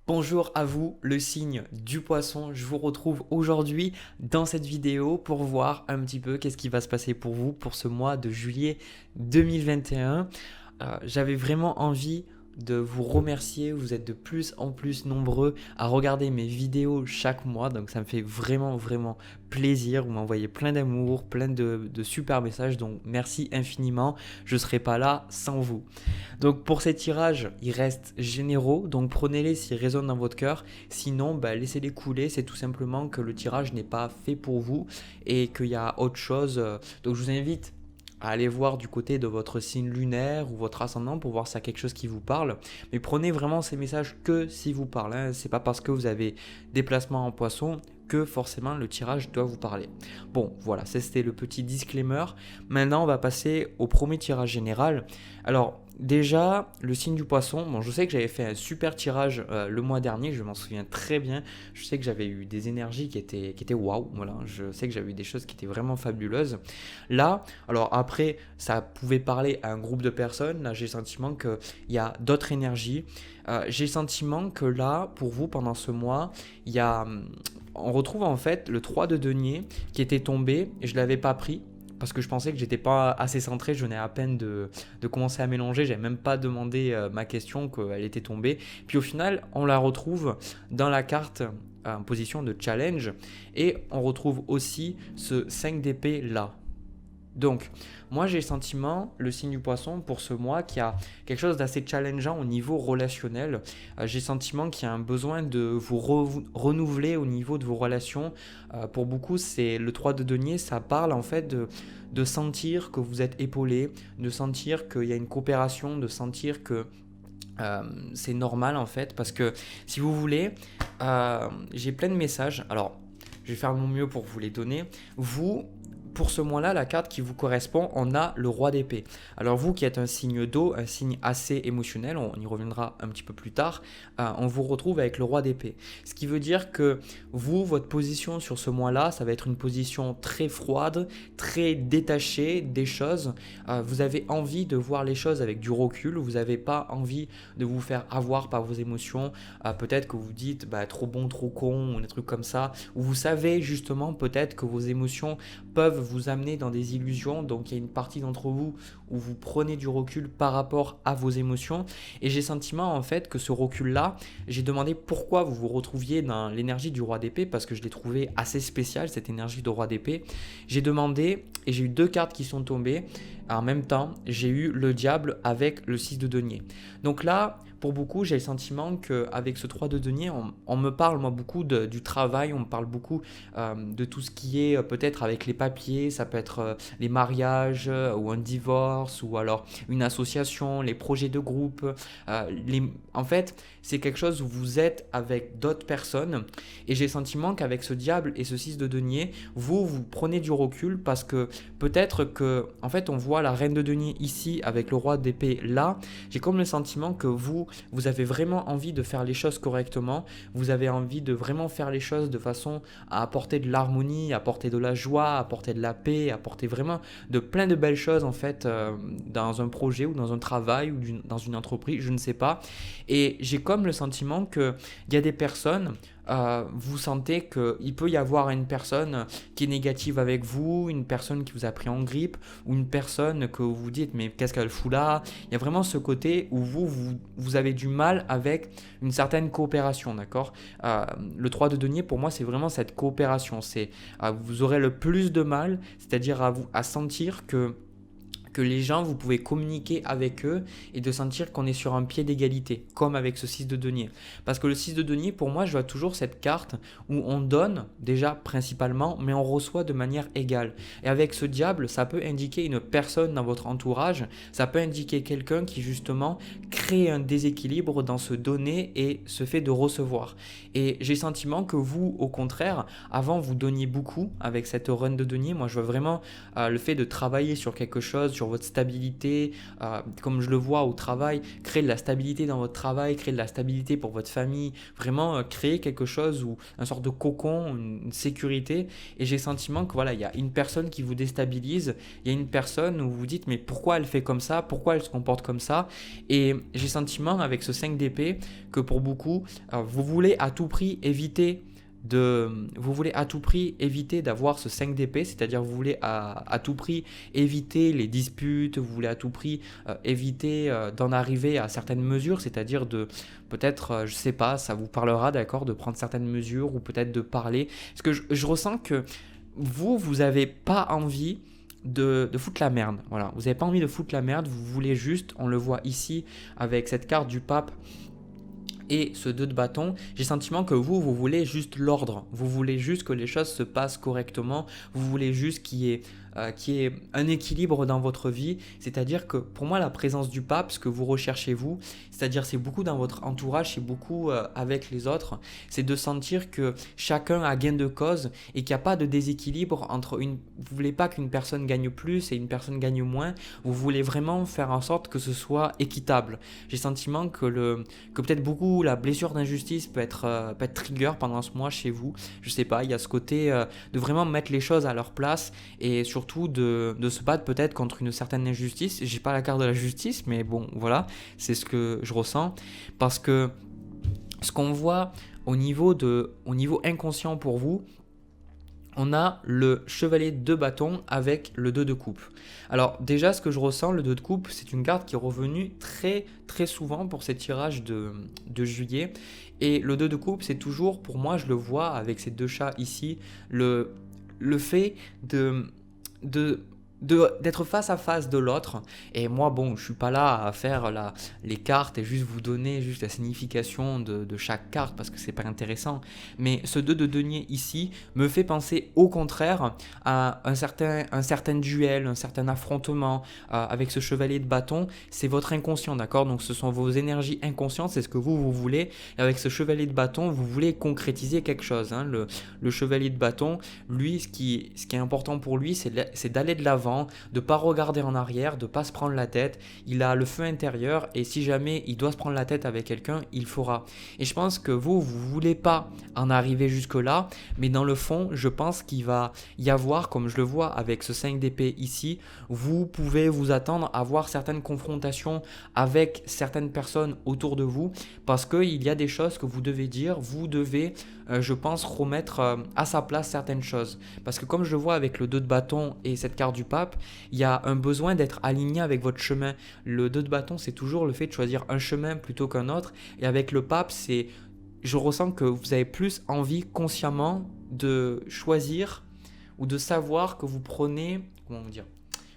Bonjour à vous, le signe du poisson. Je vous retrouve aujourd'hui dans cette vidéo pour voir un petit peu qu'est-ce qui va se passer pour vous pour ce mois de juillet 2021. J'avais vraiment envie de vous remercier. Vous êtes de plus en plus nombreux à regarder mes vidéos chaque mois. Donc ça me fait vraiment plaisir. Vous m'envoyez plein d'amour, plein de super messages. Donc merci infiniment. Je ne serais pas là sans vous. Donc pour ces tirages, ils restent généraux, donc prenez-les s'ils résonnent dans votre cœur. Sinon, laissez-les couler. C'est tout simplement que le tirage n'est pas fait pour vous et qu'il y a autre chose. Donc je vous invite à aller voir du côté de votre signe lunaire ou votre ascendant pour voir s'il y a quelque chose qui vous parle. Mais prenez vraiment ces messages que s'ils vous parlent, hein. C'est pas parce que vous avez des placements en poisson que forcément le tirage doit vous parler. Bon, voilà, ça c'était le petit disclaimer. Maintenant, on va passer au premier tirage général. Alors, déjà, le signe du poisson, bon, je sais que j'avais fait un super tirage le mois dernier, je m'en souviens très bien. Je sais que j'avais eu des énergies qui étaient waouh, voilà. Je sais que j'avais eu des choses qui étaient vraiment fabuleuses. Là, alors après, ça pouvait parler à un groupe de personnes. Là, j'ai le sentiment qu'il y a d'autres énergies. J'ai le sentiment que là, pour vous, pendant ce mois, il y a, on retrouve en fait le 3 de denier qui était tombé et je ne l'avais pas pris parce que je pensais que j'étais pas assez centré, je venais à peine de commencer à mélanger, j'avais même pas demandé ma question qu'elle était tombée. Puis au final, on la retrouve dans la carte en position de challenge et on retrouve aussi ce 5 d'épée là. Donc, moi j'ai le sentiment, le signe du poisson pour ce mois, qu'il y a quelque chose d'assez challengeant au niveau relationnel. J'ai le sentiment qu'il y a un besoin de vous renouveler au niveau de vos relations. Pour beaucoup, c'est le 3 de denier, ça parle en fait de sentir que vous êtes épaulé, de sentir qu'il y a une coopération, de sentir que c'est normal en fait. Parce que si vous voulez, j'ai plein de messages. Alors, je vais faire mon mieux pour vous les donner. Vous, pour ce mois-là, la carte qui vous correspond, on a le roi d'épée. Alors vous qui êtes un signe d'eau, un signe assez émotionnel, on y reviendra un petit peu plus tard, on vous retrouve avec le roi d'épée. Ce qui veut dire que vous, votre position sur ce mois-là, ça va être une position très froide, très détachée des choses. Vous avez envie de voir les choses avec du recul, vous n'avez pas envie de vous faire avoir par vos émotions. Peut-être que vous dites trop bon, trop con, ou des trucs comme ça, ou vous savez justement peut-être que vos émotions peuvent vous amener dans des illusions. Donc il y a une partie d'entre vous où vous prenez du recul par rapport à vos émotions. Et j'ai le sentiment en fait que ce recul-là, j'ai demandé pourquoi vous vous retrouviez dans l'énergie du roi d'épée, parce que je l'ai trouvé assez spécial, cette énergie de roi d'épée. J'ai demandé et j'ai eu deux cartes qui sont tombées. En même temps, j'ai eu le diable avec le 6 de denier. Donc là, pour beaucoup, j'ai le sentiment qu'avec ce 3 de denier, on me parle moi beaucoup du travail, on me parle beaucoup de tout ce qui est peut-être avec les papiers, ça peut être les mariages ou un divorce ou alors une association, les projets de groupe. En fait, c'est quelque chose où vous êtes avec d'autres personnes et j'ai le sentiment qu'avec ce diable et ce 6 de denier, vous prenez du recul parce que peut-être que, en fait, on voit la reine de denier ici avec le roi d'épée là. J'ai comme le sentiment que vous avez vraiment envie de faire les choses correctement. Vous avez envie de vraiment faire les choses de façon à apporter de l'harmonie, apporter de la joie, apporter de la paix, apporter vraiment de plein de belles choses en fait dans un projet ou dans un travail ou dans une entreprise, je ne sais pas. Et j'ai comme le sentiment qu'il y a des personnes, vous sentez qu'il peut y avoir une personne qui est négative avec vous, une personne qui vous a pris en grippe ou une personne que vous dites mais qu'est-ce qu'elle fout là. Il y a vraiment ce côté où vous avez du mal avec une certaine coopération, d'accord. Le 3 de denier pour moi c'est vraiment cette coopération, vous aurez le plus de mal, c'est-à-dire à sentir que les gens, vous pouvez communiquer avec eux et de sentir qu'on est sur un pied d'égalité, comme avec ce 6 de denier. Parce que le 6 de denier, pour moi, je vois toujours cette carte où on donne déjà principalement, mais on reçoit de manière égale. Et avec ce diable, ça peut indiquer une personne dans votre entourage, ça peut indiquer quelqu'un qui justement crée un déséquilibre dans ce donner et ce fait de recevoir. Et j'ai le sentiment que vous, au contraire, avant vous donniez beaucoup avec cette reine de denier. Moi, je vois vraiment le fait de travailler sur quelque chose, sur sur votre stabilité, comme je le vois au travail, créer de la stabilité dans votre travail, créer de la stabilité pour votre famille, vraiment créer quelque chose ou une sorte de cocon, une sécurité. Et j'ai le sentiment que voilà, il y a une personne qui vous déstabilise, il y a une personne où vous vous dites mais pourquoi elle fait comme ça, pourquoi elle se comporte comme ça. Et j'ai le sentiment avec ce 5 d'épée que pour beaucoup, vous voulez à tout prix éviter d'avoir ce 5 d'épée, c'est-à-dire vous voulez à tout prix éviter les disputes, vous voulez à tout prix éviter d'en arriver à certaines mesures, c'est-à-dire de peut-être, je sais pas, ça vous parlera, d'accord, de prendre certaines mesures ou peut-être de parler. Parce que je ressens que vous n'avez pas envie de foutre la merde. Voilà, vous n'avez pas envie de foutre la merde, vous voulez juste, on le voit ici avec cette carte du pape et ce 2 de bâton, j'ai le sentiment que vous voulez juste l'ordre, vous voulez juste que les choses se passent correctement, vous voulez juste qu'il y ait un équilibre dans votre vie, c'est-à-dire que pour moi la présence du pape, ce que vous rechercez vous, c'est-à-dire c'est beaucoup dans votre entourage, c'est beaucoup avec les autres, c'est de sentir que chacun a gain de cause et qu'il n'y a pas de déséquilibre entre vous voulez pas qu'une personne gagne plus et une personne gagne moins, vous voulez vraiment faire en sorte que ce soit équitable. J'ai le sentiment que peut-être beaucoup la blessure d'injustice peut être trigger pendant ce mois chez vous, je sais pas, il y a ce côté de vraiment mettre les choses à leur place et surtout de se battre peut-être contre une certaine injustice. J'ai pas la carte de la justice, mais bon, voilà, c'est ce que je ressens. Parce que ce qu'on voit au niveau inconscient pour vous, on a le chevalier de bâton avec le 2 de coupe. Alors déjà, ce que je ressens, le 2 de coupe, c'est une carte qui est revenue très très souvent pour ces tirages de juillet. Et le 2 de coupe, c'est toujours, pour moi, je le vois avec ces deux chats ici, le fait d'être face à face de l'autre. Et moi, bon, je suis pas là à faire les cartes et juste vous donner juste la signification de chaque carte parce que c'est pas intéressant. Mais ce 2 de denier ici me fait penser au contraire à un certain duel, un certain affrontement avec ce chevalier de bâton. C'est votre inconscient, d'accord? Donc ce sont vos énergies inconscientes, c'est ce que vous voulez. Et avec ce chevalier de bâton, vous voulez concrétiser quelque chose, hein. Le chevalier de bâton, lui, ce qui est important pour lui, c'est d'aller de l'avant, de ne pas regarder en arrière, de ne pas se prendre la tête. Il a le feu intérieur et si jamais il doit se prendre la tête avec quelqu'un, il le fera. Et je pense que vous voulez pas en arriver jusque-là, mais dans le fond, je pense qu'il va y avoir, comme je le vois avec ce 5 d'épée ici, vous pouvez vous attendre à avoir certaines confrontations avec certaines personnes autour de vous parce qu'il y a des choses que vous devez dire, vous devez, je pense, remettre à sa place certaines choses. Parce que comme je le vois avec le 2 de bâton et cette carte du pape, il y a un besoin d'être aligné avec votre chemin. Le 2 de bâton, c'est toujours le fait de choisir un chemin plutôt qu'un autre. Et avec le pape, je ressens que vous avez plus envie consciemment de choisir ou de savoir que vous prenez, comment dire,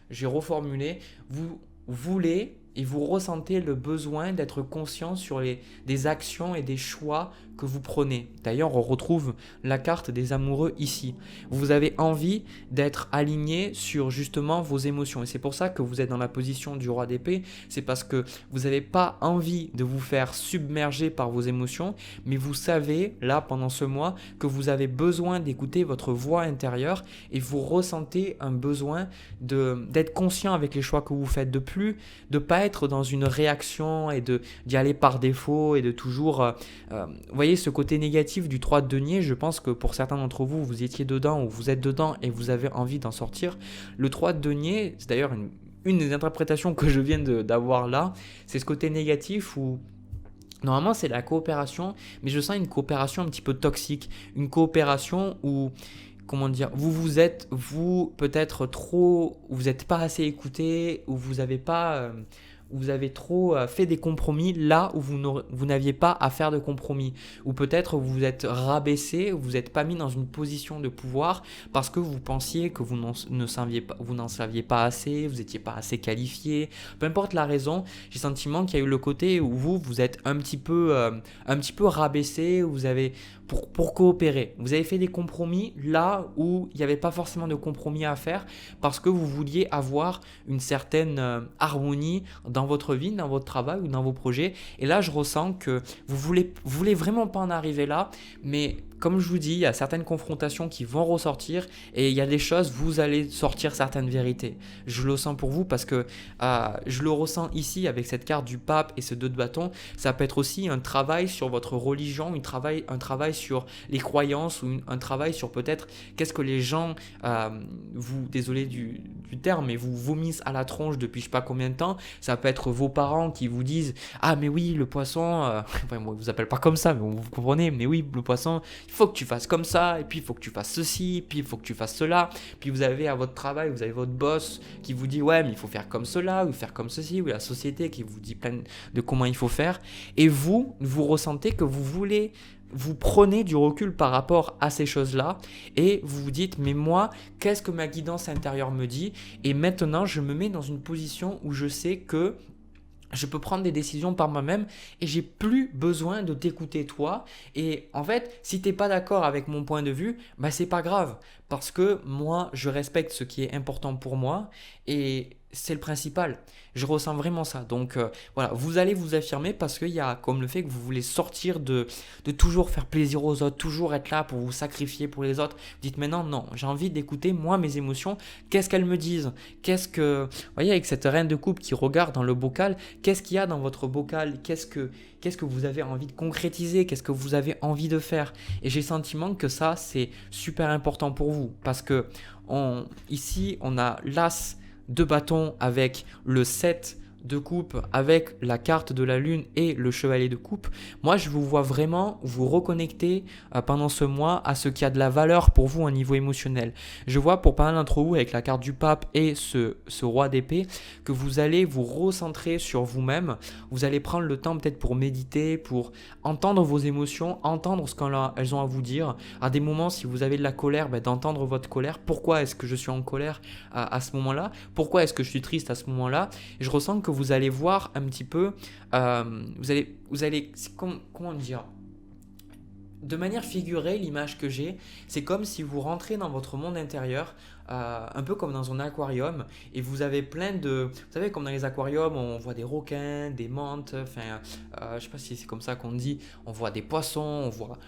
j'ai reformulé, vous voulez et vous ressentez le besoin d'être conscient sur des actions et des choix que vous prenez. D'ailleurs, on retrouve la carte des amoureux ici. Vous avez envie d'être aligné sur justement vos émotions. Et c'est pour ça que vous êtes dans la position du roi d'épée. C'est parce que vous n'avez pas envie de vous faire submerger par vos émotions, mais vous savez, là, pendant ce mois, que vous avez besoin d'écouter votre voix intérieure et vous ressentez un besoin d'être conscient avec les choix que vous faites, de pas être dans une réaction et d'y aller par défaut et de toujours... vous voyez ce côté négatif du 3 de denier, je pense que pour certains d'entre vous, vous étiez dedans ou vous êtes dedans et vous avez envie d'en sortir. Le 3 de denier, c'est d'ailleurs une des interprétations que je viens d'avoir là, c'est ce côté négatif où normalement c'est la coopération, mais je sens une coopération un petit peu toxique, une coopération où... Comment dire, vous peut-être trop, vous n'êtes pas assez écouté, ou vous avez pas, vous avez trop fait des compromis là où vous n'aviez pas à faire de compromis. Ou peut-être vous vous êtes rabaissé, vous n'êtes pas mis dans une position de pouvoir parce que vous pensiez que vous n'en saviez pas assez, vous n'étiez pas assez qualifié. Peu importe la raison, j'ai le sentiment qu'il y a eu le côté où vous êtes un petit peu rabaissé, vous avez... Pour coopérer. Vous avez fait des compromis là où il n'y avait pas forcément de compromis à faire parce que vous vouliez avoir une certaine harmonie dans votre vie, dans votre travail ou dans vos projets. Et là, je ressens que vous voulez vraiment pas en arriver là, mais comme je vous dis, il y a certaines confrontations qui vont ressortir et il y a des choses, vous allez sortir certaines vérités. Je le sens pour vous parce que je le ressens ici avec cette carte du pape et ce 2 de bâton. Ça peut être aussi un travail sur votre religion, un travail sur les croyances ou un travail sur peut-être qu'est-ce que les gens, désolé du terme, mais vous vomissent à la tronche depuis je sais pas combien de temps. Ça peut être vos parents qui vous disent « Ah mais oui, le poisson, enfin moi, ils vous appellent pas comme ça, mais vous comprenez, mais oui, le poisson, il faut que tu fasses comme ça, et puis il faut que tu fasses ceci, puis il faut que tu fasses cela. » Puis vous avez à votre travail, vous avez votre boss qui vous dit « Ouais, mais il faut faire comme cela, ou faire comme ceci, ou la société qui vous dit plein de comment il faut faire. » Et vous ressentez que vous prenez du recul par rapport à ces choses-là et vous vous dites mais moi, qu'est-ce que ma guidance intérieure me dit? Et maintenant, je me mets dans une position où je sais que je peux prendre des décisions par moi-même et j'ai plus besoin de t'écouter toi. Et en fait, si t'es pas d'accord avec mon point de vue, bah c'est pas grave parce que moi, je respecte ce qui est important pour moi et c'est le principal. Je ressens vraiment ça. Donc voilà, vous allez vous affirmer parce qu'il y a comme le fait que vous voulez sortir de toujours faire plaisir aux autres, toujours être là pour vous sacrifier pour les autres. Vous dites maintenant, non, j'ai envie d'écouter moi mes émotions. Qu'est-ce qu'elles me disent? Qu'est-ce que, vous voyez, avec cette reine de coupe qui regarde dans le bocal, qu'est-ce qu'il y a dans votre bocal? Qu'est-ce que vous avez envie de concrétiser? Qu'est-ce que vous avez envie de faire? Et j'ai le sentiment que ça, c'est super important pour vous parce que ici, on a l'as de bâton avec le 7 de coupe, avec la carte de la lune et le chevalier de coupe. Moi, je vous vois vraiment vous reconnecter pendant ce mois à ce qui a de la valeur pour vous au niveau émotionnel. Je vois pour pas mal d'entre vous avec la carte du pape et ce roi d'épée que vous allez vous recentrer sur vous-même. Vous allez prendre le temps peut-être pour méditer, pour entendre vos émotions, entendre ce qu'elles ont à vous dire. À des moments, si vous avez de la colère, d'entendre votre colère. Pourquoi est-ce que je suis en colère à ce moment-là? Pourquoi est-ce que je suis triste à ce moment-là? Et je ressens que vous allez voir un petit peu, vous allez comment dire, de manière figurée, l'image que j'ai, c'est comme si vous rentrez dans votre monde intérieur, un peu comme dans un aquarium, et vous avez plein de, vous savez, comme dans les aquariums, on voit des requins, des mantes, enfin, je sais pas si c'est comme ça qu'on dit, on voit des poissons, on voit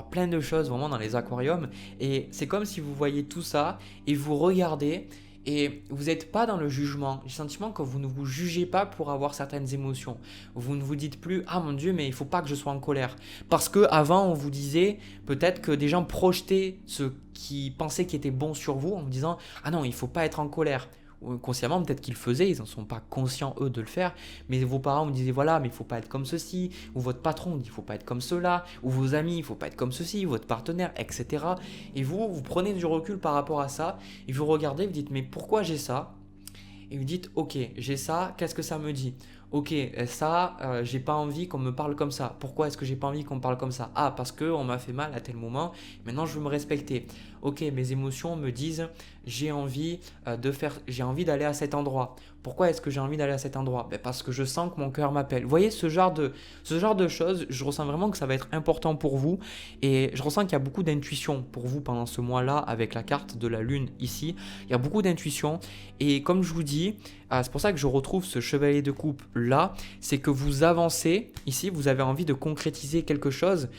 plein de choses vraiment dans les aquariums, et c'est comme si vous voyez tout ça et vous regardez. Et vous n'êtes pas dans le jugement. J'ai le sentiment que vous ne vous jugez pas pour avoir certaines émotions. Vous ne vous dites plus « Ah mon Dieu, mais il ne faut pas que je sois en colère ». Parce qu'avant, on vous disait peut-être que des gens projetaient ce qui pensaient qui était bon sur vous en vous disant « Ah non, il ne faut pas être en colère ». Ou consciemment, peut-être qu'ils le faisaient, ils n'en sont pas conscients eux de le faire, mais vos parents vous disaient voilà, mais il ne faut pas être comme ceci, ou votre patron dit il ne faut pas être comme cela, ou vos amis il ne faut pas être comme ceci, ou votre partenaire, etc. Et vous prenez du recul par rapport à ça, et vous regardez, vous dites mais pourquoi j'ai ça? Et vous dites ok, j'ai ça, qu'est-ce que ça me dit? Ok, ça, j'ai pas envie qu'on me parle comme ça. Pourquoi est-ce que j'ai pas envie qu'on me parle comme ça? Ah, parce qu'on m'a fait mal à tel moment, maintenant je veux me respecter. Ok, mes émotions me disent j'ai envie d'aller à cet endroit. Pourquoi est-ce que j'ai envie d'aller à cet endroit? Parce que je sens que mon cœur m'appelle. Vous voyez, ce genre de choses, je ressens vraiment que ça va être important pour vous et je ressens qu'il y a beaucoup d'intuition pour vous pendant ce mois-là avec la carte de la lune ici. Il y a beaucoup d'intuition et comme je vous dis, c'est pour ça que je retrouve ce chevalier de coupe là, c'est que vous avancez, ici vous avez envie de concrétiser quelque chose,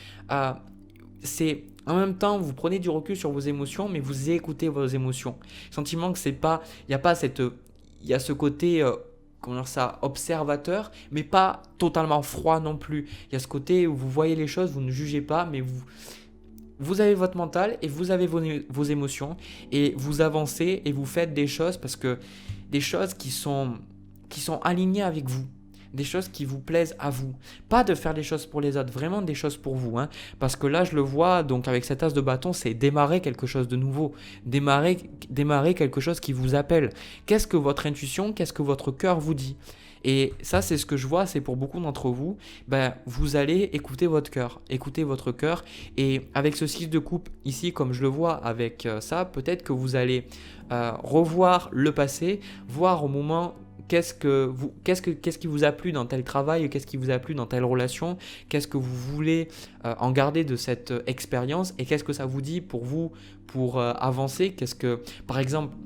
c'est en même temps vous prenez du recul sur vos émotions mais vous écoutez vos émotions. Sentiment que c'est pas, il y a ce côté comment dire ça, observateur mais pas totalement froid non plus. Il y a ce côté où vous voyez les choses, vous ne jugez pas mais vous avez votre mental et vous avez vos émotions et vous avancez et vous faites des choses parce que des choses qui sont alignées avec vous, des choses qui vous plaisent à vous. Pas de faire des choses pour les autres, vraiment des choses pour vous. Parce que là, je le vois, donc avec cet as de bâton, c'est démarrer quelque chose de nouveau, démarrer quelque chose qui vous appelle. Qu'est-ce que votre intuition, qu'est-ce que votre cœur vous dit? Et ça, c'est ce que je vois, c'est pour beaucoup d'entre vous, vous allez écouter votre cœur, et avec ce 6 de coupe ici, comme je le vois avec ça, peut-être que vous allez revoir le passé, voir au moment qu'est-ce qui vous a plu dans tel travail, qu'est-ce qui vous a plu dans telle relation, qu'est-ce que vous voulez en garder de cette expérience et qu'est-ce que ça vous dit pour vous pour avancer. Par exemple,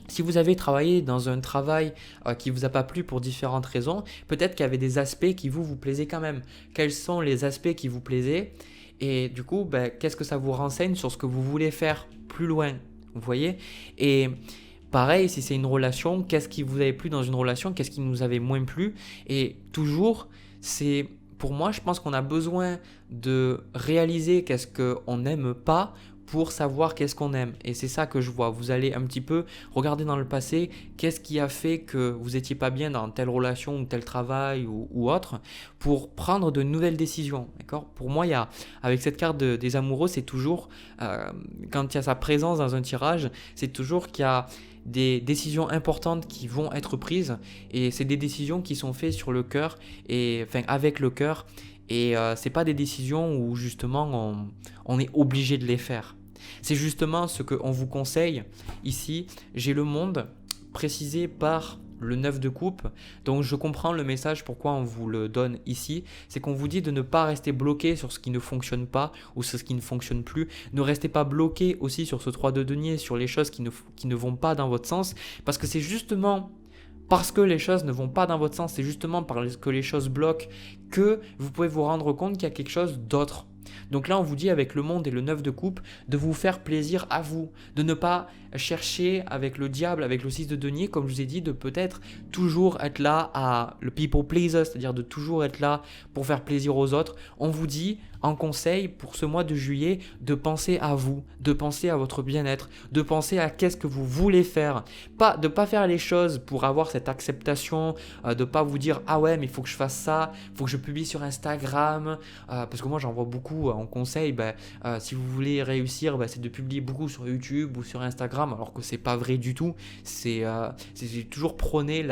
si vous avez travaillé dans un travail qui ne vous a pas plu pour différentes raisons, peut-être qu'il y avait des aspects qui vous plaisaient quand même. Quels sont les aspects qui vous plaisaient? Et du coup, qu'est-ce que ça vous renseigne sur ce que vous voulez faire plus loin? Vous voyez? Et pareil, si c'est une relation, qu'est-ce qui vous avait plu dans une relation? Qu'est-ce qui nous avait moins plu? Et toujours, pour moi, je pense qu'on a besoin de réaliser qu'est-ce qu'on n'aime pas pour savoir qu'est-ce qu'on aime. Et c'est ça que je vois. Vous allez un petit peu regarder dans le passé, qu'est-ce qui a fait que vous n'étiez pas bien dans telle relation ou tel travail ou autre, pour prendre de nouvelles décisions. D'accord? Pour moi, avec cette carte des amoureux, c'est toujours, quand il y a sa présence dans un tirage, c'est toujours qu'il y a des décisions importantes qui vont être prises, et c'est des décisions qui sont faites sur le cœur, avec le cœur, et c'est pas des décisions où justement on est obligé de les faire. C'est justement ce qu'on vous conseille ici. J'ai le monde précisé par le 9 de coupe, donc je comprends le message pourquoi on vous le donne ici. C'est qu'on vous dit de ne pas rester bloqué sur ce qui ne fonctionne pas ou sur ce qui ne fonctionne plus. Ne restez pas bloqué aussi sur ce 3 de denier, sur les choses qui ne vont pas dans votre sens, parce que c'est justement parce que les choses ne vont pas dans votre sens, c'est justement parce que les choses bloquent que vous pouvez vous rendre compte qu'il y a quelque chose d'autre. Donc là, on vous dit avec le monde et le 9 de coupe de vous faire plaisir à vous, de ne pas chercher avec le diable, avec le 6 de denier, comme je vous ai dit, de peut-être toujours être là à le people pleaser, c'est-à-dire de toujours être là pour faire plaisir aux autres. On vous dit en conseil pour ce mois de juillet de penser à vous, de penser à votre bien-être, de penser à qu'est-ce que vous voulez faire. De ne pas faire les choses pour avoir cette acceptation, de ne pas vous dire « Ah ouais, mais il faut que je fasse ça, il faut que je publie sur Instagram. » Parce que moi, j'en vois beaucoup en conseil. Si vous voulez réussir, c'est de publier beaucoup sur YouTube ou sur Instagram, alors que c'est pas vrai du tout. J'ai toujours préféré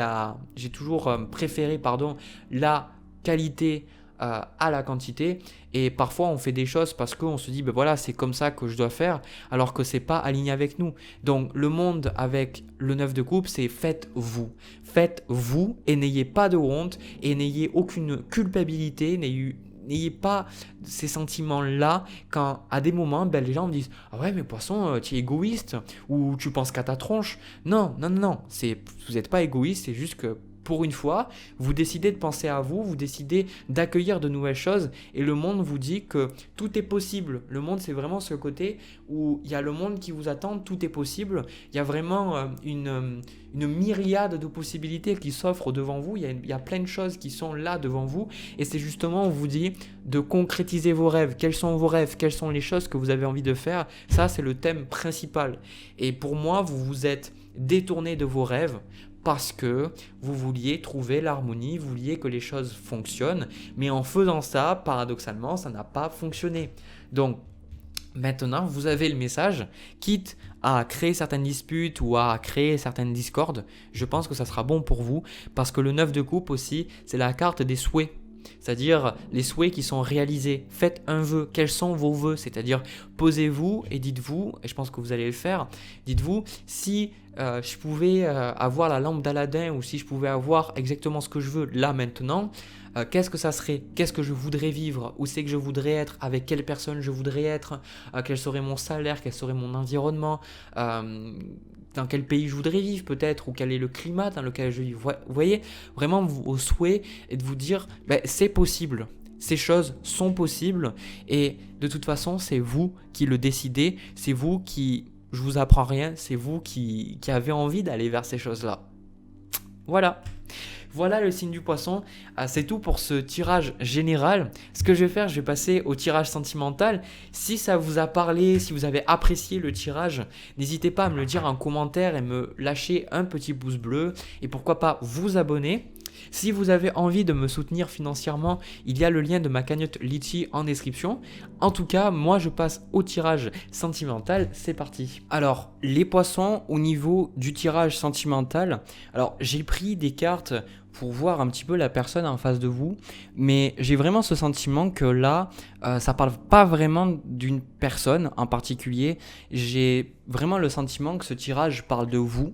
la qualité à la quantité, et parfois on fait des choses parce qu'on se dit voilà, c'est comme ça que je dois faire, alors que c'est pas aligné avec nous. Donc le monde avec le 9 de coupe, c'est faites-vous et n'ayez pas de honte et n'ayez aucune culpabilité, n'ayez pas ces sentiments-là quand à des moments les gens me disent « Ah ouais, mais poisson, tu es égoïste ou tu penses qu'à ta tronche. » Non, vous n'êtes pas égoïste, c'est juste que pour une fois, vous décidez de penser à vous, vous décidez d'accueillir de nouvelles choses, et le monde vous dit que tout est possible. Le monde, c'est vraiment ce côté où il y a le monde qui vous attend, tout est possible. Il y a vraiment une myriade de possibilités qui s'offrent devant vous. Il y a plein de choses qui sont là devant vous, et c'est justement, on vous dit de concrétiser vos rêves. Quels sont vos rêves? Quelles sont les choses que vous avez envie de faire? Ça, c'est le thème principal. Et pour moi, vous vous êtes détourné de vos rêves parce que vous vouliez trouver l'harmonie, vous vouliez que les choses fonctionnent, mais en faisant ça, paradoxalement, ça n'a pas fonctionné. Donc, maintenant, vous avez le message, quitte à créer certaines disputes ou à créer certaines discordes, je pense que ça sera bon pour vous, parce que le 9 de coupe aussi, c'est la carte des souhaits. C'est-à-dire les souhaits qui sont réalisés. Faites un vœu. Quels sont vos vœux? C'est-à-dire posez-vous et dites-vous, et je pense que vous allez le faire, dites-vous si je pouvais avoir la lampe d'Aladin, ou si je pouvais avoir exactement ce que je veux là maintenant, qu'est-ce que ça serait? Qu'est-ce que je voudrais vivre? Où c'est que je voudrais être? Avec quelle personne je voudrais être? Quel serait mon salaire? Quel serait mon environnement? Dans quel pays je voudrais vivre peut-être, ou quel est le climat dans lequel je vis. Vous voyez vraiment vos souhaits, et de vous dire c'est possible, ces choses sont possibles, et de toute façon c'est vous qui le décidez, c'est vous qui, je vous apprends rien, c'est vous qui avez envie d'aller vers ces choses-là. Voilà le signe du poisson, c'est tout pour ce tirage général. Ce que je vais faire, je vais passer au tirage sentimental. Si ça vous a parlé, si vous avez apprécié le tirage, n'hésitez pas à me le dire en commentaire et me lâcher un petit pouce bleu, et pourquoi pas vous abonner. Si vous avez envie de me soutenir financièrement, il y a le lien de ma cagnotte Litchi en description. En tout cas, moi je passe au tirage sentimental, c'est parti. Alors, les poissons, au niveau du tirage sentimental, alors j'ai pris des cartes pour voir un petit peu la personne en face de vous, mais j'ai vraiment ce sentiment que là, ça parle pas vraiment d'une personne en particulier. J'ai vraiment le sentiment que ce tirage parle de vous,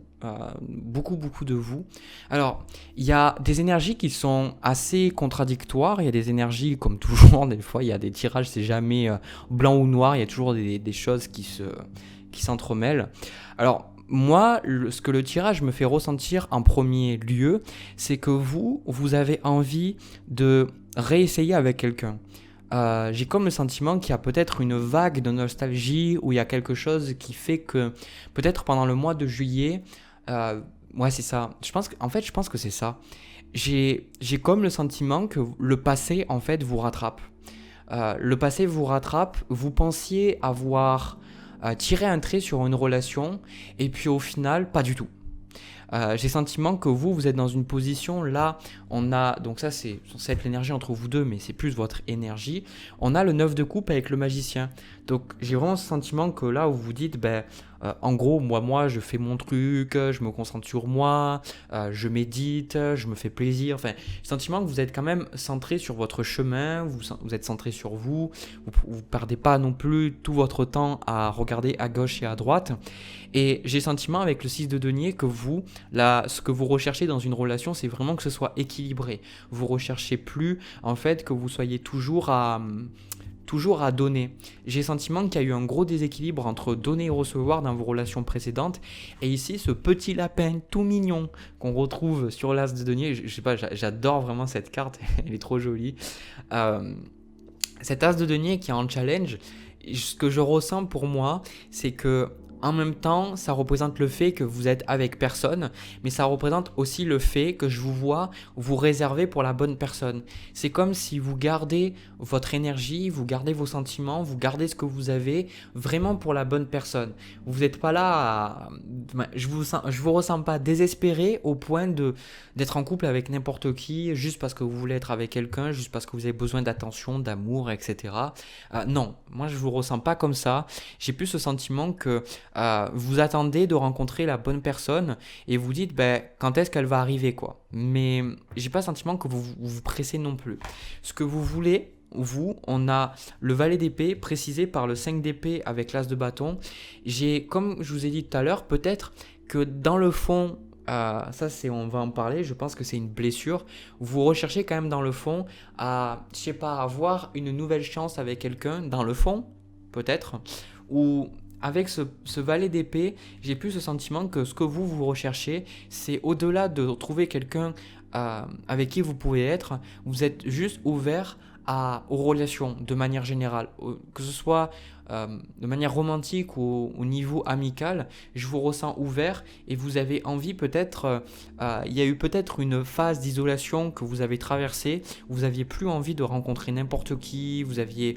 beaucoup de vous. Alors, il y a des énergies qui sont assez contradictoires, il y a des énergies comme toujours, des fois il y a des tirages, c'est jamais blanc ou noir, il y a toujours des choses qui s'entremêlent. Alors, moi, ce que le tirage me fait ressentir en premier lieu, c'est que vous avez envie de réessayer avec quelqu'un. j'ai comme le sentiment qu'il y a peut-être une vague de nostalgie ou il y a quelque chose qui fait que peut-être pendant le mois de juillet, ouais c'est ça, je pense que c'est ça. J'ai comme le sentiment que le passé en fait vous rattrape. Le passé vous rattrape, vous pensiez avoir tiré un trait sur une relation et puis au final pas du tout. J'ai le sentiment que vous êtes dans une position, là, on a, donc ça c'est censé être l'énergie entre vous deux, mais c'est plus votre énergie. On a le 9 de coupe avec le magicien. Donc j'ai vraiment ce sentiment que là, où vous vous dites, ben, en gros, moi, je fais mon truc, je me concentre sur moi, je médite, je me fais plaisir. Enfin, j'ai le sentiment que vous êtes quand même centré sur votre chemin, vous êtes centré sur vous perdez pas non plus tout votre temps à regarder à gauche et à droite. Et j'ai le sentiment avec le 6 de denier que vous, là, ce que vous recherchez dans une relation, c'est vraiment que ce soit équilibré. Vous recherchez plus, en fait, que vous soyez toujours à donner. J'ai le sentiment qu'il y a eu un gros déséquilibre entre donner et recevoir dans vos relations précédentes. Et ici, ce petit lapin tout mignon qu'on retrouve sur l'as de denier, je sais pas, j'adore vraiment cette carte, elle est trop jolie. Cet as de denier qui est en challenge, ce que je ressens pour moi, c'est que en même temps, ça représente le fait que vous êtes avec personne, mais ça représente aussi le fait que je vous vois vous réserver pour la bonne personne. C'est comme si vous gardez votre énergie, vous gardez vos sentiments, vous gardez ce que vous avez vraiment pour la bonne personne. Vous n'êtes pas là à... Je vous ressens pas désespéré au point d'être en couple avec n'importe qui, juste parce que vous voulez être avec quelqu'un, juste parce que vous avez besoin d'attention, d'amour, etc. Non, moi je vous ressens pas comme ça. J'ai plus ce sentiment que vous attendez de rencontrer la bonne personne et vous dites ben, quand est-ce qu'elle va arriver quoi. Mais j'ai pas le sentiment que vous pressez non plus. Ce que vous voulez, on a le valet d'épée précisé par le 5 d'épée avec l'as de bâton. Comme je vous ai dit tout à l'heure, peut-être que dans le fond, on va en parler, je pense que c'est une blessure. Vous recherchez quand même dans le fond à, je sais pas, avoir une nouvelle chance avec quelqu'un, dans le fond, peut-être, ou avec ce valet d'épée, j'ai plus ce sentiment que ce que vous recherchez, c'est au-delà de trouver quelqu'un avec qui vous pouvez être, vous êtes juste ouvert aux relations de manière générale, que ce soit de manière romantique ou au niveau amical, je vous ressens ouvert et vous avez envie peut-être, il y a eu peut-être une phase d'isolation que vous avez traversée, vous aviez plus envie de rencontrer n'importe qui, vous aviez...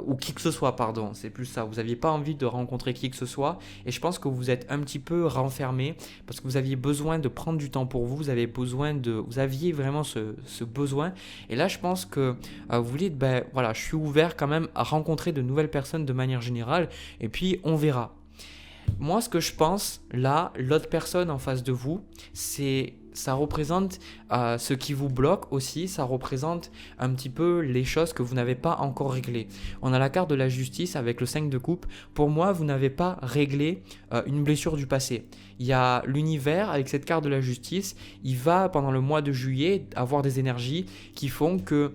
ou qui que ce soit, pardon, c'est plus ça. Vous n'aviez pas envie de rencontrer qui que ce soit et je pense que vous êtes un petit peu renfermé parce que vous aviez besoin de prendre du temps pour vous, vous aviez vraiment ce besoin et là je pense que vous dites, ben voilà, je suis ouvert quand même à rencontrer de nouvelles personnes de manière générale et puis on verra. Moi, ce que je pense, là, l'autre personne en face de vous, ça représente ce qui vous bloque aussi, ça représente un petit peu les choses que vous n'avez pas encore réglées. On a la carte de la justice avec le 5 de coupe. Pour moi, vous n'avez pas réglé une blessure du passé. Il y a l'univers avec cette carte de la justice, il va pendant le mois de juillet avoir des énergies qui font que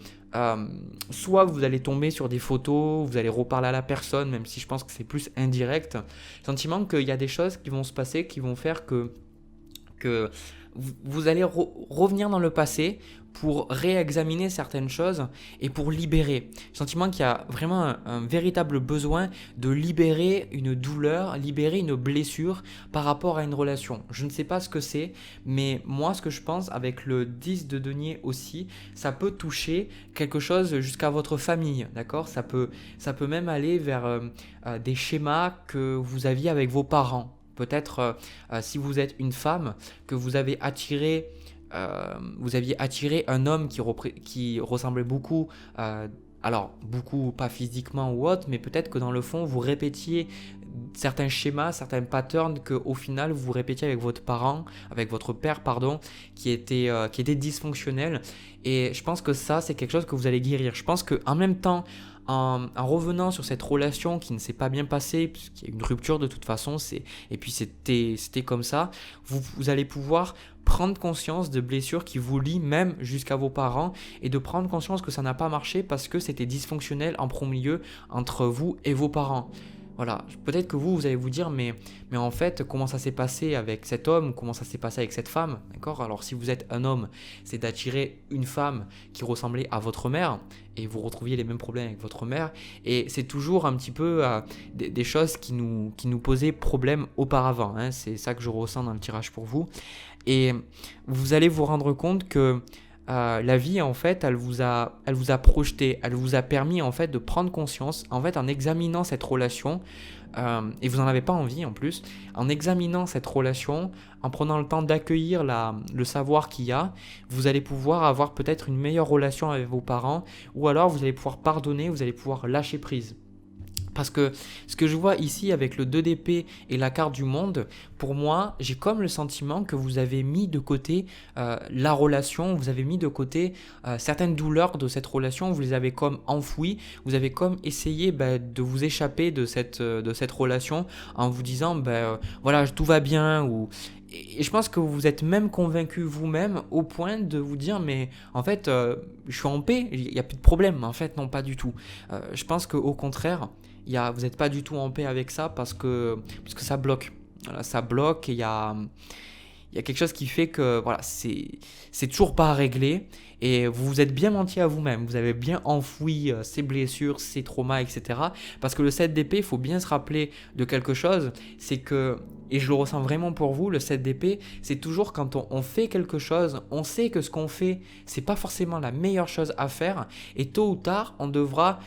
soit vous allez tomber sur des photos, vous allez reparler à la personne, même si je pense que c'est plus indirect. Sentiment qu'il y a des choses qui vont se passer, qui vont faire que vous allez revenir dans le passé pour réexaminer certaines choses et pour libérer. Sentiment qu'il y a vraiment un véritable besoin de libérer une douleur, libérer une blessure par rapport à une relation. Je ne sais pas ce que c'est, mais moi ce que je pense avec le 10 de denier aussi, ça peut toucher quelque chose jusqu'à votre famille, d'accord ? Ça peut même aller vers des schémas que vous aviez avec vos parents. Peut-être si vous êtes une femme, que vous aviez attiré un homme qui ressemblait beaucoup, alors beaucoup pas physiquement ou autre, mais peut-être que dans le fond vous répétiez certains schémas, certains patterns que au final vous répétiez avec votre père pardon, qui était dysfonctionnel. Et je pense que ça c'est quelque chose que vous allez guérir. Je pense que en même temps, en revenant sur cette relation qui ne s'est pas bien passée, puisqu'il y a une rupture de toute façon, et puis c'était comme ça, vous allez pouvoir prendre conscience de blessures qui vous lient même jusqu'à vos parents et de prendre conscience que ça n'a pas marché parce que c'était dysfonctionnel en premier lieu entre vous et vos parents. Voilà, peut-être que vous allez vous dire, mais en fait, comment ça s'est passé avec cet homme, comment ça s'est passé avec cette femme, d'accord? Alors, si vous êtes un homme, c'est d'attirer une femme qui ressemblait à votre mère et vous retrouviez les mêmes problèmes avec votre mère. Et c'est toujours un petit peu des choses qui nous posaient problème auparavant, hein. C'est ça que je ressens dans le tirage pour vous. Et vous allez vous rendre compte que la vie, en fait, elle vous a projeté, elle vous a permis, en fait, de prendre conscience, en fait, en examinant cette relation, et vous n'en avez pas envie, en plus, en examinant cette relation, en prenant le temps d'accueillir le savoir qu'il y a, vous allez pouvoir avoir peut-être une meilleure relation avec vos parents, ou alors vous allez pouvoir pardonner, vous allez pouvoir lâcher prise. Parce que ce que je vois ici avec le 2 d'épée et la carte du monde, pour moi, j'ai comme le sentiment que vous avez mis de côté la relation, vous avez mis de côté certaines douleurs de cette relation, vous les avez comme enfouies, vous avez comme essayé de vous échapper de cette relation en vous disant voilà, tout va bien. Et je pense que vous vous êtes même convaincu vous-même au point de vous dire mais en fait je suis en paix, il n'y a plus de problème. En fait non, pas du tout. Je pense qu'au contraire, vous n'êtes pas du tout en paix avec ça parce que ça bloque. Voilà, ça bloque et il y a quelque chose qui fait que voilà, c'est toujours pas réglé et vous vous êtes bien menti à vous-même. Vous avez bien enfoui ces blessures, ces traumas, etc. Parce que le 7 d'épée, il faut bien se rappeler de quelque chose, c'est que, et je le ressens vraiment pour vous, le 7 d'épée, c'est toujours quand on fait quelque chose, on sait que ce qu'on fait, c'est pas forcément la meilleure chose à faire et tôt ou tard, on devra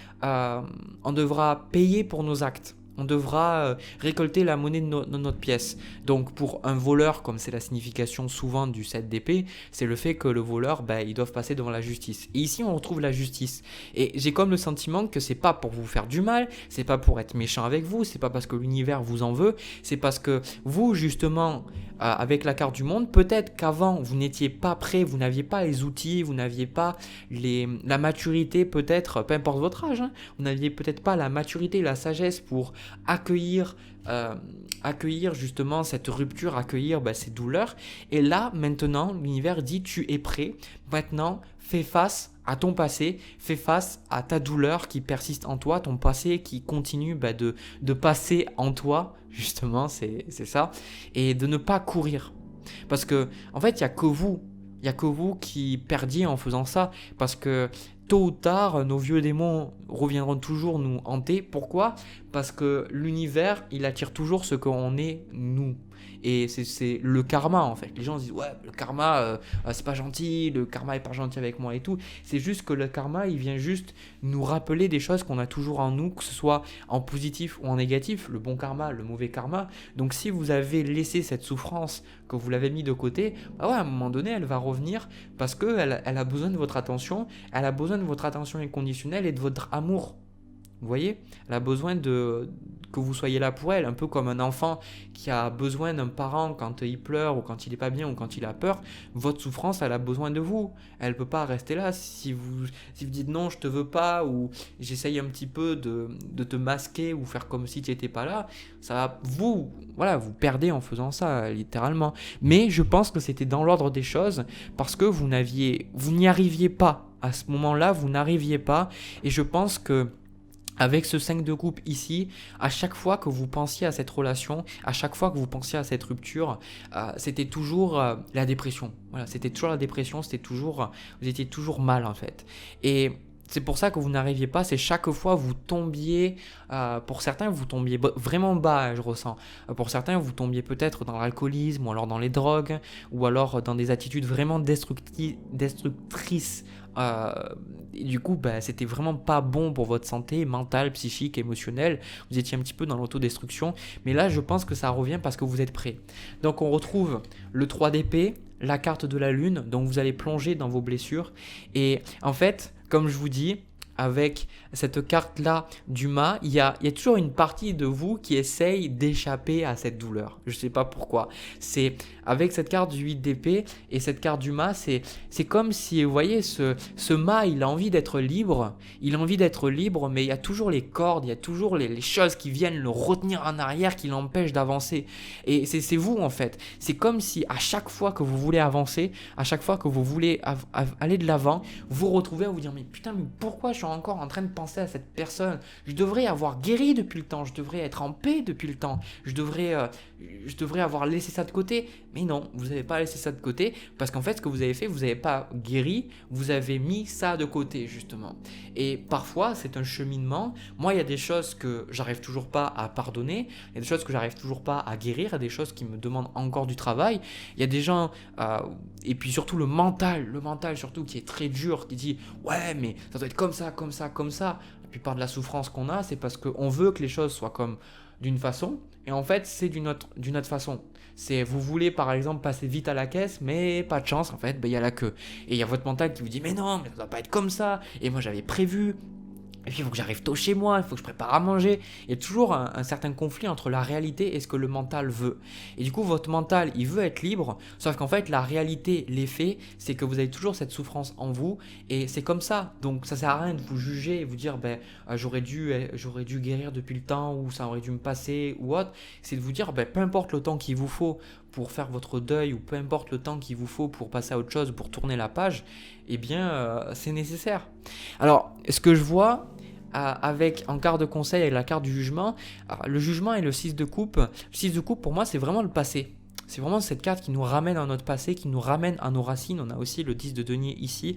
payer pour nos actes. On devra récolter la monnaie de notre pièce. Donc pour un voleur, comme c'est la signification souvent du 7 d'épée, c'est le fait que le voleur, ils doivent passer devant la justice. Et ici on retrouve la justice. Et j'ai comme le sentiment que c'est pas pour vous faire du mal, c'est pas pour être méchant avec vous, c'est pas parce que l'univers vous en veut, c'est parce que vous justement, avec la carte du monde, peut-être qu'avant vous n'étiez pas prêt, vous n'aviez pas les outils, vous n'aviez pas la maturité peut-être, peu importe votre âge, hein, vous n'aviez peut-être pas la maturité, la sagesse pour accueillir justement cette rupture, accueillir ces douleurs. Et là, maintenant, l'univers dit tu es prêt. Maintenant, fais face à ton passé, fais face à ta douleur qui persiste en toi, ton passé qui continue de passer en toi, justement, c'est ça, et de ne pas courir. Parce que, en fait, il n'y a que vous qui perdiez en faisant ça, parce que tôt ou tard, nos vieux démons reviendront toujours nous hanter. Pourquoi ? Parce que l'univers, il attire toujours ce qu'on est, nous. Et c'est le karma, en fait. Les gens se disent, ouais, le karma, c'est pas gentil, le karma est pas gentil avec moi et tout. C'est juste que le karma, il vient juste nous rappeler des choses qu'on a toujours en nous, que ce soit en positif ou en négatif, le bon karma, le mauvais karma. Donc si vous avez laissé cette souffrance, que vous l'avez mis de côté, ouais, à un moment donné, elle va revenir parce qu'elle a besoin de votre attention, elle a besoin de votre attention inconditionnelle et de votre amour. Vous voyez ? Elle a besoin que vous soyez là pour elle, un peu comme un enfant qui a besoin d'un parent quand il pleure ou quand il n'est pas bien ou quand il a peur. Votre souffrance, elle a besoin de vous. Elle ne peut pas rester là. Si vous dites non, je te veux pas, ou j'essaye un petit peu de te masquer ou faire comme si tu n'étais pas là, ça va vous perdez en faisant ça, littéralement. Mais je pense que c'était dans l'ordre des choses parce que vous n'y arriviez pas. À ce moment-là, vous n'arriviez pas. Et je pense que avec ce 5 de coupe ici, à chaque fois que vous pensiez à cette relation, à chaque fois que vous pensiez à cette rupture, c'était toujours la dépression. Voilà, c'était toujours la dépression, vous étiez toujours mal en fait. Et c'est pour ça que vous n'arriviez pas, c'est chaque fois vous tombiez, pour certains vous tombiez vraiment bas, je ressens. Pour certains vous tombiez peut-être dans l'alcoolisme ou alors dans les drogues ou alors dans des attitudes vraiment destructrices. Et du coup, c'était vraiment pas bon pour votre santé mentale, psychique, émotionnelle. Vous étiez un petit peu dans l'autodestruction. Mais là, je pense que ça revient parce que vous êtes prêts. Donc, on retrouve le 3 d'épée, la carte de la lune. Donc, vous allez plonger dans vos blessures. Et en fait, comme je vous dis, avec cette carte-là du mât, il y a toujours une partie de vous qui essaye d'échapper à cette douleur. Je ne sais pas pourquoi. C'est avec cette carte du 8 d'épée et cette carte du mât, c'est comme si, vous voyez, ce mât, il a envie d'être libre, mais il y a toujours les cordes, il y a toujours les choses qui viennent le retenir en arrière, qui l'empêchent d'avancer. Et c'est vous en fait. C'est comme si à chaque fois que vous voulez avancer, à chaque fois que vous voulez aller de l'avant, vous retrouvez à vous dire mais putain, mais pourquoi je suis encore en train de penser à cette personne? Je devrais avoir guéri depuis le temps, je devrais être en paix depuis le temps, je devrais avoir laissé ça de côté. Mais non, vous n'avez pas laissé ça de côté parce qu'en fait ce que vous avez fait, vous n'avez pas guéri, vous avez mis ça de côté justement. Et parfois c'est un cheminement. Moi il y a des choses que j'arrive toujours pas à pardonner, il y a des choses que j'arrive toujours pas à guérir, il y a des choses qui me demandent encore du travail. Il y a des gens, et puis surtout le mental surtout qui est très dur, qui dit ouais mais ça doit être comme ça, comme ça, comme ça. La plupart de la souffrance qu'on a, c'est parce qu'on veut que les choses soient comme d'une façon, et en fait c'est d'une autre façon. C'est vous voulez par exemple passer vite à la caisse, mais pas de chance en fait, il y a la queue. Et il y a votre mental qui vous dit mais non, mais ça doit pas être comme ça, et moi j'avais prévu. Et puis il faut que j'arrive tôt chez moi, il faut que je prépare à manger. Il y a toujours un certain conflit entre la réalité et ce que le mental veut. Et du coup, votre mental, il veut être libre, sauf qu'en fait, la réalité, les faits, c'est que vous avez toujours cette souffrance en vous. Et c'est comme ça. Donc ça sert à rien de vous juger et vous dire j'aurais dû guérir depuis le temps, ou ça aurait dû me passer, ou autre. C'est de vous dire peu importe le temps qu'il vous faut pour faire votre deuil, ou peu importe le temps qu'il vous faut pour passer à autre chose, pour tourner la page, eh bien c'est nécessaire. Alors, ce que je vois avec en carte de conseil avec la carte du jugement, le jugement et le 6 de coupe. Le 6 de coupe pour moi c'est vraiment le passé. C'est vraiment cette carte qui nous ramène à notre passé, qui nous ramène à nos racines. On a aussi le 10 de denier ici.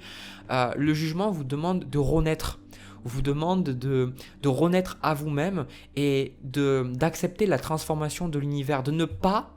Le jugement vous demande de renaître. Vous demande de renaître à vous-même et d'accepter la transformation de l'univers, de ne pas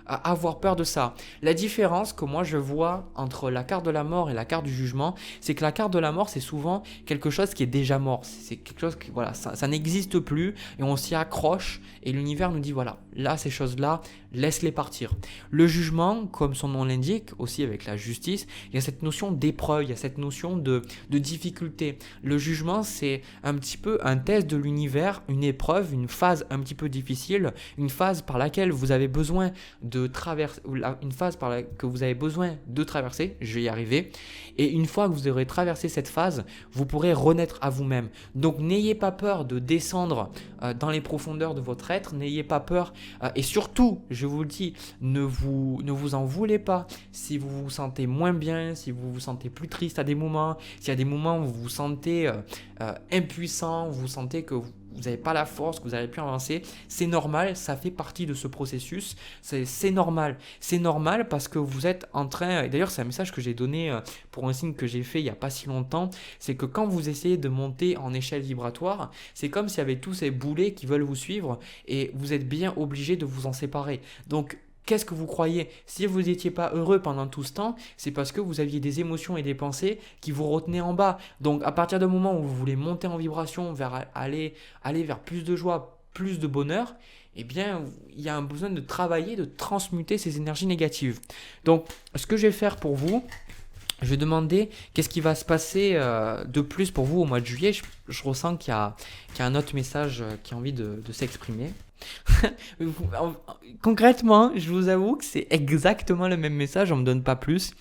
avoir peur de ça. La différence que moi je vois entre la carte de la mort et la carte du jugement, c'est que la carte de la mort, c'est souvent quelque chose qui est déjà mort. C'est quelque chose qui, voilà, ça n'existe plus et on s'y accroche et l'univers nous dit voilà, là ces choses-là, laisse-les partir. Le jugement, comme son nom l'indique, aussi avec la justice, il y a cette notion d'épreuve, il y a cette notion de difficulté. Le jugement, c'est un petit peu un test de l'univers, une épreuve, une phase un petit peu difficile, une phase par laquelle vous avez besoin de traverser, une phase que vous avez besoin de traverser, je vais y arriver, et une fois que vous aurez traversé cette phase, vous pourrez renaître à vous-même. Donc n'ayez pas peur de descendre dans les profondeurs de votre être, n'ayez pas peur, et surtout, je vous le dis, ne vous en voulez pas si vous vous sentez moins bien, si vous vous sentez plus triste à des moments, s'il y a des moments où vous vous sentez impuissant, vous sentez que vous n'avez pas la force, que vous n'avez plus avancer, c'est normal, ça fait partie de ce processus, c'est normal. C'est normal parce que vous êtes en train, et d'ailleurs c'est un message que j'ai donné pour un signe que j'ai fait il n'y a pas si longtemps, c'est que quand vous essayez de monter en échelle vibratoire, c'est comme s'il y avait tous ces boulets qui veulent vous suivre et vous êtes bien obligé de vous en séparer. Donc, qu'est-ce que vous croyez? Si vous n'étiez pas heureux pendant tout ce temps, c'est parce que vous aviez des émotions et des pensées qui vous retenaient en bas. Donc à partir du moment où vous voulez monter en vibration, vers aller vers plus de joie, plus de bonheur, eh bien il y a un besoin de travailler, de transmuter ces énergies négatives. Donc ce que je vais faire pour vous, je vais demander qu'est-ce qui va se passer de plus pour vous au mois de juillet. Je ressens qu'il y a un autre message qui a envie de s'exprimer. Concrètement, je vous avoue que c'est exactement le même message, on ne me donne pas plus.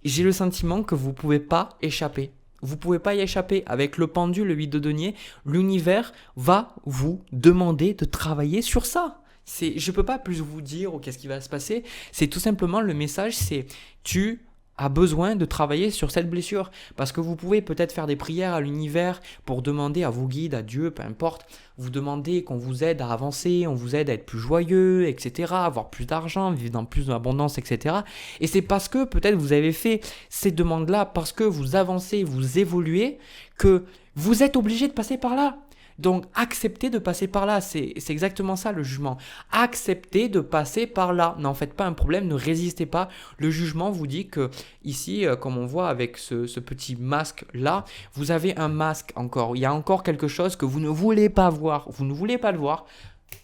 J'ai le sentiment que vous ne pouvez pas échapper. Vous ne pouvez pas y échapper. Avec le pendule, le 8 de denier, l'univers va vous demander de travailler sur ça. Je ne peux pas plus vous dire qu'est-ce qui va se passer. C'est tout simplement le message, c'est tu a besoin de travailler sur cette blessure parce que vous pouvez peut-être faire des prières à l'univers pour demander à vos guides, à Dieu, peu importe, vous demandez qu'on vous aide à avancer, on vous aide à être plus joyeux, etc., avoir plus d'argent, vivre dans plus d'abondance, etc. Et c'est parce que peut-être vous avez fait ces demandes-là, parce que vous avancez, vous évoluez, que vous êtes obligé de passer par là. Donc, acceptez de passer par là, c'est exactement ça le jugement. Acceptez de passer par là. N'en faites pas un problème, ne résistez pas. Le jugement vous dit que ici, comme on voit avec ce petit masque là, vous avez un masque encore. Il y a encore quelque chose que vous ne voulez pas voir. Vous ne voulez pas le voir.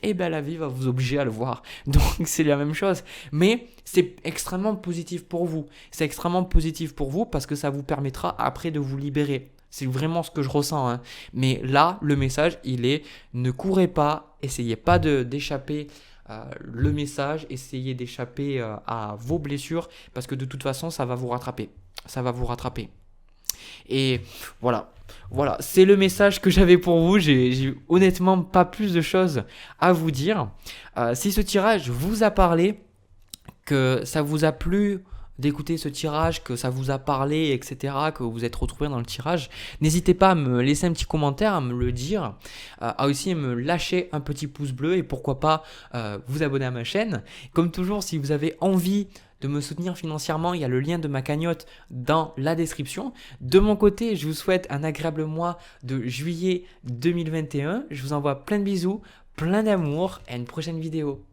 Et bien la vie va vous obliger à le voir. Donc c'est la même chose. Mais c'est extrêmement positif pour vous. C'est extrêmement positif pour vous parce que ça vous permettra après de vous libérer. C'est vraiment ce que je ressens. Hein. Mais là, le message, il est ne courez pas, essayez pas d'échapper le message, essayez d'échapper à vos blessures parce que de toute façon, ça va vous rattraper. Ça va vous rattraper. Et voilà. Voilà, c'est le message que j'avais pour vous. J'ai honnêtement pas plus de choses à vous dire. Si ce tirage vous a parlé, que ça vous a plu d'écouter ce tirage, que ça vous a parlé, etc., que vous êtes retrouvé dans le tirage, n'hésitez pas à me laisser un petit commentaire, à me le dire, à aussi me lâcher un petit pouce bleu et pourquoi pas vous abonner à ma chaîne. Comme toujours, si vous avez envie de me soutenir financièrement, il y a le lien de ma cagnotte dans la description. De mon côté, je vous souhaite un agréable mois de juillet 2021. Je vous envoie plein de bisous, plein d'amour et à une prochaine vidéo.